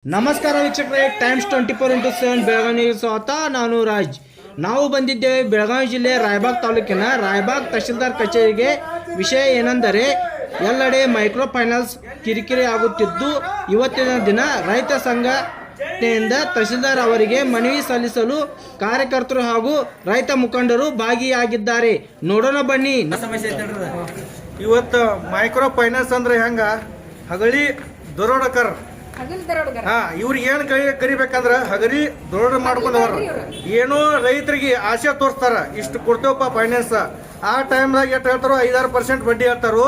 ನಮಸ್ಕಾರ ವೀಕ್ಷಕರೇ, times 24x7 Belagavi ಸ್ವಾಗತ. ನಾನು ರಾಜ್. ನಾವು ಬಂದಿದ್ದೇವೆ ಬೆಳಗಾವಿ ಜಿಲ್ಲೆ ರಾಯಬಾಗ್ ತಾಲೂಕಿನ ರಾಯಬಾಗ್ ತಹಶೀಲ್ದಾರ್ ಕಚೇರಿಗೆ. ವಿಷಯ ಏನೆಂದರೆ ಎಲ್ಲೆಡೆ ಮೈಕ್ರೋ ಫೈನಾನ್ಸ್ ಕಿರಿಕಿರಿ ಆಗುತ್ತಿದ್ದು, ಇವತ್ತಿನ ದಿನ ರೈತ ಸಂಘಟನೆಯಿಂದ ತಹಶೀಲ್ದಾರ್ ಅವರಿಗೆ ಮನವಿ ಸಲ್ಲಿಸಲು ಕಾರ್ಯಕರ್ತರು ಹಾಗೂ ರೈತ ಮುಖಂಡರು ಭಾಗಿಯಾಗಿದ್ದಾರೆ. ನೋಡೋಣ ಬನ್ನಿ. ಇವತ್ತು ಮೈಕ್ರೋ ಫೈನಾನ್ಸ್ ಅಂದ್ರೆ ಹೆಂಗ ಹಗಲಿ ದರೋಡಕರ್ ಇವ್ರಿಗೆ ಏನ್ ಕರಿಬೇಕಂದ್ರ ಹಗರಿ ದೊಡ್ಡ ಮಾಡ್ಕೊಂಡವ್ರ ಏನೋ ರೈತರಿಗೆ ಆಸೆ ತೋರಿಸ್ತಾರ, ಇಷ್ಟು ಕೊಡ್ತೇವಪ್ಪ ಫೈನಾನ್ಸ್. ಆ ಟೈಮ್ದಾಗ ಎಷ್ಟು ಹೇಳ್ತಾರೋ 5-6% ಬಡ್ಡಿ ಹೇಳ್ತಾರೋ,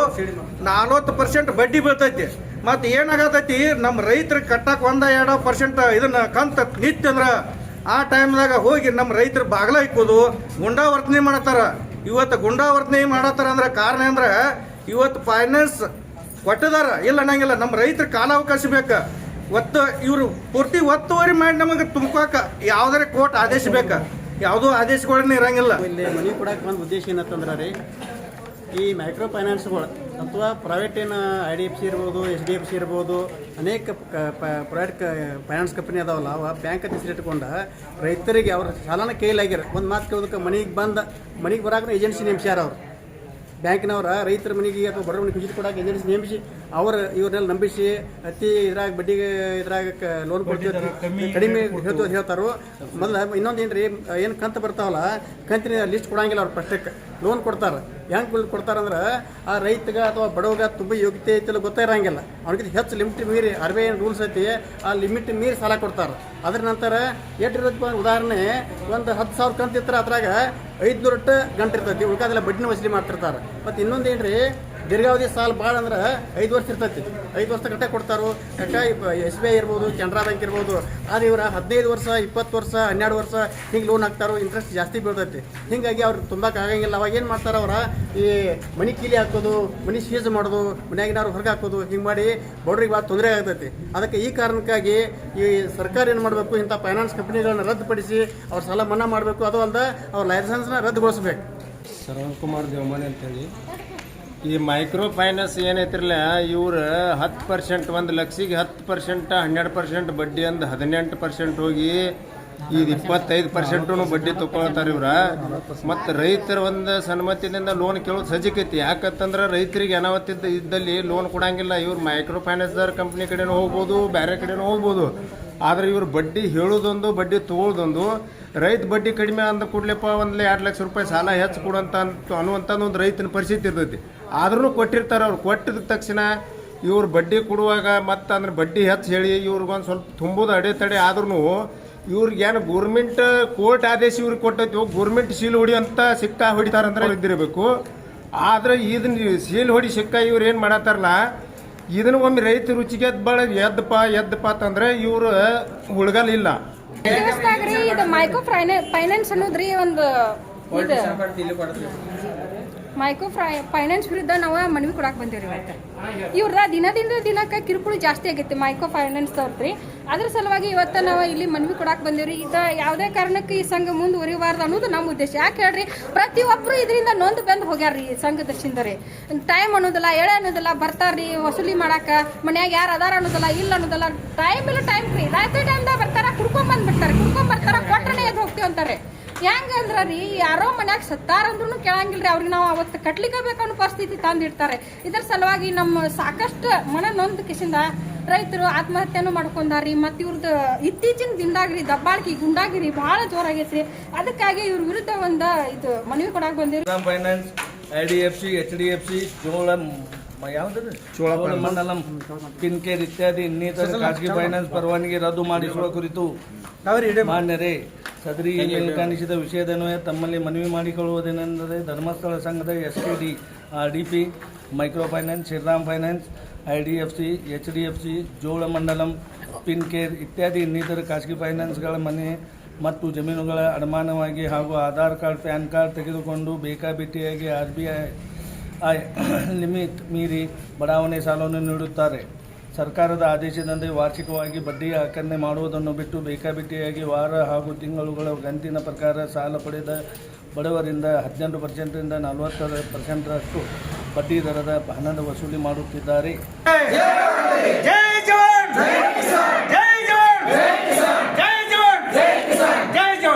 40% ಬಡ್ಡಿ ಬೀಳ್ತೈತಿ. ಮತ್ತೆ ಏನಾಗತೈತಿ, ನಮ್ಮ ರೈತರಿಗೆ ಕಟ್ಟಕ್ 1-2% ಇದನ್ನ ಕಂತ ನಿತ್ಯ ಅಂದ್ರ ಆ ಟೈಮ್ದಾಗ ಹೋಗಿ ನಮ್ಮ ರೈತರ ಬಾಗ್ಲ ಇಕ್ಕೋದು, ಗುಂಡಾವರ್ತನೆ ಮಾಡತ್ತಾರ. ಇವತ್ತು ಗುಂಡಾವರ್ತನೆ ಮಾಡತ್ತಾರ ಅಂದ್ರೆ ಕಾರಣ ಅಂದ್ರ ಇವತ್ತು ಫೈನಾನ್ಸ್ ಕೊಟ್ಟದಾರ ಇಲ್ಲ ಅನ್ನಂಗಿಲ್ಲ. ನಮ್ಮ ರೈತರ ಕಾಲಾವಕಾಶ ಬೇಕು. ಇವರು ಪೂರ್ತಿ ಒತ್ತುವರಿ ಮಾಡಿ ನಮಗೆ ತುಂಬಾಕ ಯಾವ್ದಾರ ಕೋರ್ಟ್ ಆದೇಶ ಬೇಕು. ಯಾವುದೋ ಆದೇಶಗಳನ್ನ ಇರಂಗಿಲ್ಲ. ಇಲ್ಲಿ ಮನೆ ಕೊಡಕ್ಕೆ ಒಂದು ಉದ್ದೇಶ ಏನಂತಂದ್ರೆ ರೀ, ಈ ಮೈಕ್ರೋ ಫೈನಾನ್ಸ್ಗಳು ಅಥವಾ ಪ್ರೈವೇಟ್ ಏನು IDFC ಇರ್ಬೋದು, HDFC ಇರ್ಬೋದು, ಅನೇಕ ಪ್ರೈವೇಟ್ ಫೈನಾನ್ಸ್ ಕಂಪನಿ ಅದಾವಲ್ಲ, ಅವ ಬ್ಯಾಂಕ್ ಹೆಸರಿಟ್ಕೊಂಡು ರೈತರಿಗೆ ಅವ್ರ ಸಾಲನ ಕೈಲಾಗ್ಯಾರ. ಒಂದು ಮಾತು ಕೇಳೋದಕ್ಕೆ ಮನೆಗೆ ಬರಾಕ ಏಜೆನ್ಸಿ ನೇಮಿಸ್ಯಾರ. ಅವ್ರು ಬ್ಯಾಂಕಿನವರ ರೈತರ ಮನೆಗೆ ಅಥವಾ ಬಡವರ ಮನೆಗೆ ವಿಸಿಟ್ ಕೊಡೋಕೆ ಏಜೆನ್ಸಿ ನೇಮಿಸಿ ಇವ್ರನ್ನೆಲ್ಲ ನಂಬಿಸಿ ಅತಿ ಇದ್ರಾಗ ಬಡ್ಡಿಗೆ ಲೋನ್ ಕೊಡ್ತೀವಿ ಕಡಿಮೆ ಹೇಳ್ತಾರೋ. ಮೊದಲು ಇನ್ನೊಂದು ಏನು ರೀ, ಏನು ಕಂತು ಬರ್ತಾವಲ್ಲ, ಕಂತಿನ ಲಿಸ್ಟ್ ಕೊಡಂಗಿಲ್ಲ. ಅವ್ರು ಫಸ್ಟಕ್ಕೆ ಲೋನ್ ಕೊಡ್ತಾರೆ. ಹೆಂಗೆ ಕೊಡ್ತಾರಂದ್ರೆ ಆ ರೈತಗೆ ಅಥವಾ ಬಡವಗ ತುಂಬ ಯೋಗ್ಯತೆ ಐತಿಲ್ಲ ಗೊತ್ತೇ ಇರೋಂಗಿಲ್ಲ. ಅವ್ರಿಗೆ ಹೆಚ್ಚು ಲಿಮಿಟ್ ಮೀರಿ RBI ರೂಲ್ಸ್ ಐತಿ, ಆ ಲಿಮಿಟ್ ಮೀರಿ ಸಾಲ ಕೊಡ್ತಾರೆ. ಅದ್ರ ನಂತರ ಎಷ್ಟಿರೋದು ಉದಾಹರಣೆ, ಒಂದು 10,000 ಕಂತು ಇರ್ತಾರೆ, ಅದ್ರಾಗ 500 ಗಂಟೆ ಇರ್ತೈತಿ, ಉಳ್ಕಾದೆಲ್ಲ ಬಡ್ಡಿನ ವಸೂಲಿ ಮಾಡ್ತಿರ್ತಾರೆ. ಮತ್ತು ಇನ್ನೊಂದು ಏನು ರೀ, ದೀರ್ಘಾವಧಿ ಸಾಲ ಭಾಳ ಅಂದ್ರೆ 5 ವರ್ಷ ಇರ್ತೈತಿ. 5 ವರ್ಷ ಗಂಟೆ ಕೊಡ್ತಾರೋ. ಯಾಕೆ SBI ಇರ್ಬೋದು, ಕೆನರಾ ಬ್ಯಾಂಕ್ ಇರ್ಬೋದು, ಅದು ಇವ್ರ 15 ವರ್ಷ 20 ವರ್ಷ 12 ವರ್ಷ ಹಿಂಗೆ ಲೋನ್ ಹಾಕ್ತಾರೋ. ಇಂಟ್ರೆಸ್ಟ್ ಜಾಸ್ತಿ ಬೀಳ್ತೈತಿ. ಹೀಗಾಗಿ ಅವ್ರು ತುಂಬಕ್ಕೆ ಆಗಂಗಿಲ್ಲ. ಅವಾಗ ಏನು ಮಾಡ್ತಾರೆ, ಅವರ ಈ ಮನೆ ಕೀಲಿ ಹಾಕೋದು, ಮನೆ ಸೀಜ್ ಮಾಡೋದು, ಮನೆಯಾಗಿನವ್ರು ಹೊರಗೆ ಹಾಕೋದು, ಹಿಂಗೆ ಮಾಡಿ ಬಡವ್ರಿಗೆ ಭಾಳ ತೊಂದರೆ ಆಗ್ತೈತಿ. ಅದಕ್ಕೆ ಈ ಕಾರಣಕ್ಕಾಗಿ ಈ ಸರ್ಕಾರ ಏನು ಮಾಡಬೇಕು, ಇಂಥ ಫೈನಾನ್ಸ್ ಕಂಪ್ನಿಗಳನ್ನ ರದ್ದುಪಡಿಸಿ ಅವ್ರ ಸಾಲ ಮನ್ನಾ ಮಾಡಬೇಕು. ಅದು ಅಲ್ಲದೆ ಅವ್ರ ಲೈಸೆನ್ಸ್ನ ರದ್ದುಗೊಳಿಸ್ಬೇಕು. ಶ್ರವಣ್ ಕುಮಾರ್ ದೇವಮನಿ ಅಂತೇಳಿ. ಈ ಮೈಕ್ರೋ ಫೈನಾನ್ಸ್ ಏನೈತಿರಲ್ಲ, ಇವ್ರು 10%, 1 ಲಕ್ಷಕ್ಕೆ 10%, 12% ಬಡ್ಡಿ ಅಂದು 18% ಹೋಗಿ ಈಗ 25% ಬಡ್ಡಿ ತಗೊಳ್ತಾರೆ ಇವ್ರ. ಮತ್ತು ರೈತರ ಒಂದು ಸನ್ಮತಿಯಿಂದ ಲೋನ್ ಕೇಳೋದು ಸಜ್ಜಿಕೈತಿ. ಯಾಕಂತಂದ್ರೆ ರೈತರಿಗೆ ಅನಾವತ್ತಿದ್ದ ಇದ್ದಲ್ಲಿ ಲೋನ್ ಕೊಡಂಗಿಲ್ಲ. ಇವ್ರು ಮೈಕ್ರೋ ಫೈನಾನ್ಸ್ದಾರ ಕಂಪ್ನಿ ಕಡೆನೂ ಹೋಗ್ಬೋದು, ಬೇರೆ ಕಡೆನೂ ಹೋಗ್ಬೋದು. ಆದರೆ ಇವ್ರು ಬಡ್ಡಿ ಹೇಳೋದೊಂದು, ಬಡ್ಡಿ ತೊಗೊಳೋದೊಂದು. ರೈತ ಬಡ್ಡಿ ಕಡಿಮೆ ಅಂದ ಕೂಡಲೇಪ್ಪ 1-2 ಲಕ್ಷ ರೂಪಾಯಿ ಸಾಲ ಹೆಚ್ಚು ಕೊಡುವಂತ ಅನ್ನುವಂಥದ್ದು ಒಂದು ರೈತನ ಪರಿಸ್ಥಿತಿ ಇರ್ತೈತಿ. ಆದ್ರೂ ಕೊಟ್ಟಿರ್ತಾರೆ. ಅವ್ರು ಕೊಟ್ಟಿದ ತಕ್ಷಣ ಇವ್ರು ಬಡ್ಡಿ ಕೊಡುವಾಗ ಮತ್ತು ಅಂದ್ರೆ ಬಡ್ಡಿ ಹೆಚ್ಚು ಹೇಳಿ ಇವ್ರಿಗೊಂದು ಸ್ವಲ್ಪ ತುಂಬೋದು ಅಡೆತಡೆ. ಆದ್ರೂ ಇವ್ರಿಗೇನು ಗೋರ್ಮೆಂಟ್ ಕೋರ್ಟ್ ಆದೇಶ ಇವ್ರಿಗೆ ಕೊಟ್ಟೈತಿ, ಗೋರ್ಮೆಂಟ್ ಸೀಲ್ ಹೊಡಿ ಅಂತ ಸಿಕ್ಕ ಹೊಡಿತಾರಂದ್ರೆ ಇದ್ದಿರಬೇಕು. ಆದ್ರೆ ಇದನ್ನ ಸೀಲ್ ಹೊಡಿ ಸಿಕ್ಕ ಇವ್ರು ಏನು ಮಾಡತ್ತಾರಲ್ಲ, ಇದನ್ನ ಒಮ್ಮೆ ರೈತ ರುಚಿಗೆ ಎದ್ದಪ್ಪ ಅಂತಂದ್ರೆ ಇವ್ರು ಉಳ್ಗಲಿಲ್ಲ. ಇದು ಮೈಕ್ರೋ ಫೈನಾನ್ಸ್ ಅನ್ನೋದ್ರಿ, ಒಂದು ಮೈಕ್ರೋ ಫೈನಾನ್ಸ್ ವಿರುದ್ಧ ನಾವು ಮನವಿ ಕೊಡಕ್ಕೆ ಬಂದೇವ್ರಿ. ಇವತ್ತು ಇವ್ರದ ದಿನದಿಂದ ದಿನಕ್ಕೆ ಕಿರುಕುಳ ಜಾಸ್ತಿ ಆಗೈತಿ ಮೈಕ್ರೋ ಫೈನಾನ್ಸ್ ಅವ್ರಿ. ಅದ್ರ ಸಲುವಾಗಿ ಇವತ್ತು ನಾವು ಇಲ್ಲಿ ಮನವಿ ಕೊಡಕ್ಕೆ ಬಂದೇವ್ರಿ. ಇದು ಯಾವುದೇ ಕಾರಣಕ್ಕೆ ಈ ಸಂಘ ಮುಂದುವರಿಬಾರ್ದು ಅನ್ನೋದು ನಮ್ಮ ಉದ್ದೇಶ. ಯಾಕೆ ಹೇಳ್ರಿ, ಪ್ರತಿಯೊಬ್ಬರು ಇದರಿಂದ ನೊಂದು ಬಂದು ಹೋಗ್ಯಾರ್ರಿ. ಸಂಘದರ್ಶಿಂದರಿ ಟೈಮ್ ಅನ್ನೋದಿಲ್ಲ, ಎಳೆ ಅನ್ನೋದಿಲ್ಲ, ಬರ್ತಾರ್ರಿ ವಸೂಲಿ ಮಾಡಾಕ. ಮನ್ಯಾಗ ಯಾರು ಅದಾರ ಅನ್ನೋದಿಲ್ಲ, ಇಲ್ಲ ಅನ್ನೋದಿಲ್ಲ. ಟೈಮ್ ಇಲ್ಲ, ಟೈಮ್ ಫ್ರೀ ರಾತ್ರಿ ಟೈಮ್ದಾಗ ಬರ್ತಾರ, ಕುಡ್ಕೊಂಬರ್ತಾರ, ಕೊಟ್ಟರೆ ಎದ್ದು ಹೋಗ್ತೀವಿ ಅಂತಾರೆ. ಹೆಂಗಂದ್ರ ರೀ, ಯಾರೋ ಮನ್ಯಾಗ ಸತ್ತಾರಂದ್ರೂ ಕೇಳಂಗಿಲ್ರಿ. ಅವ್ರಿಗೆ ನಾವು ಅವತ್ತು ಕಟ್ಲಿಕ್ಕೆ ಬೇಕನ್ನೋ ಪರಿಸ್ಥಿತಿ ತಂದಿಡ್ತಾರೆ. ಇದರ ಸಲುವಾಗಿ ನಮ್ಮ ಸಾಕಷ್ಟು ಮನ ನೊಂದ ಕಿಸಿಂದ ರೈತರು ಆತ್ಮಹತ್ಯೆನೂ ಮಾಡ್ಕೊಂಡಾರಿ. ಮತ್ತು ಇವ್ರದ್ದು ಇತ್ತೀಚಿನ ದಿನದಾಗ್ರಿ ದಬ್ಬಾಳಿಕೆ, ಗುಂಡಾಗಿರಿ ಭಾಳ ಜೋರಾಗೈತ್ರಿ. ಅದಕ್ಕಾಗಿ ಇವ್ರ ವಿರುದ್ಧ ಒಂದು ಇದು ಮನವಿ ಕೊಡಾಕ್ ಬಂದಿರಿ. Finance, IDFC, HDFC, Cholamandalam, Fincare ಇತ್ಯಾದಿ ಇನ್ನಿತರ ಖಾಸಗಿ ಫೈನಾನ್ಸ್ ಪರವಾನಗಿ ರದ್ದು ಮಾಡಿಸುವ ಕುರಿತು ಮಾನ್ಯರೇ, ಸದರಿ ಕಾಣಿಸಿದ ವಿಷಯದನ್ವಯ ತಮ್ಮಲ್ಲಿ ಮನವಿ ಮಾಡಿಕೊಳ್ಳುವುದೇನೆಂದರೆ, ಧರ್ಮಸ್ಥಳ ಸಂಘದ SKD, RDP, micro finance, Shriram finance, IDFC, HDFC, Cholamandalam, Fincare ಇತ್ಯಾದಿ ಇನ್ನಿತರ ಖಾಸಗಿ ಫೈನಾನ್ಸ್ಗಳ ಮನೆ ಮತ್ತು ಜಮೀನುಗಳ ಅಡಮಾನವಾಗಿ ಹಾಗೂ ಆಧಾರ್ ಕಾರ್ಡ್, ಪ್ಯಾನ್ ಕಾರ್ಡ್ ತೆಗೆದುಕೊಂಡು ಬೇಕಾಬಿಟ್ಟಿಯಾಗಿ RBI ಲಿಮಿಟ್ ಮೀರಿ ಬಡಾವಣೆ ಸಾಲವನ್ನು ನೀಡುತ್ತಾರೆ. ಸರ್ಕಾರದ ಆದೇಶದಂತೆ ವಾರ್ಷಿಕವಾಗಿ ಬಡ್ಡಿಯ ಆಕರಣೆ ಮಾಡುವುದನ್ನು ಬಿಟ್ಟು ಬೇಕಾಬಿಟ್ಟಿಯಾಗಿ ವಾರ ಹಾಗೂ ತಿಂಗಳುಗಳ ಕಂತಿನ ಪ್ರಕಾರ ಸಾಲ ಪಡೆದ ಬಡವರಿಂದ 18%ರಿಂದ 40%ರಷ್ಟು ಬಡ್ಡಿ ದರದ ಹಣದ ವಸೂಲಿ ಮಾಡುತ್ತಿದ್ದಾರೆ. ಜೈ ಜವಾನ್, ಜೈ ಕಿಸಾನ್.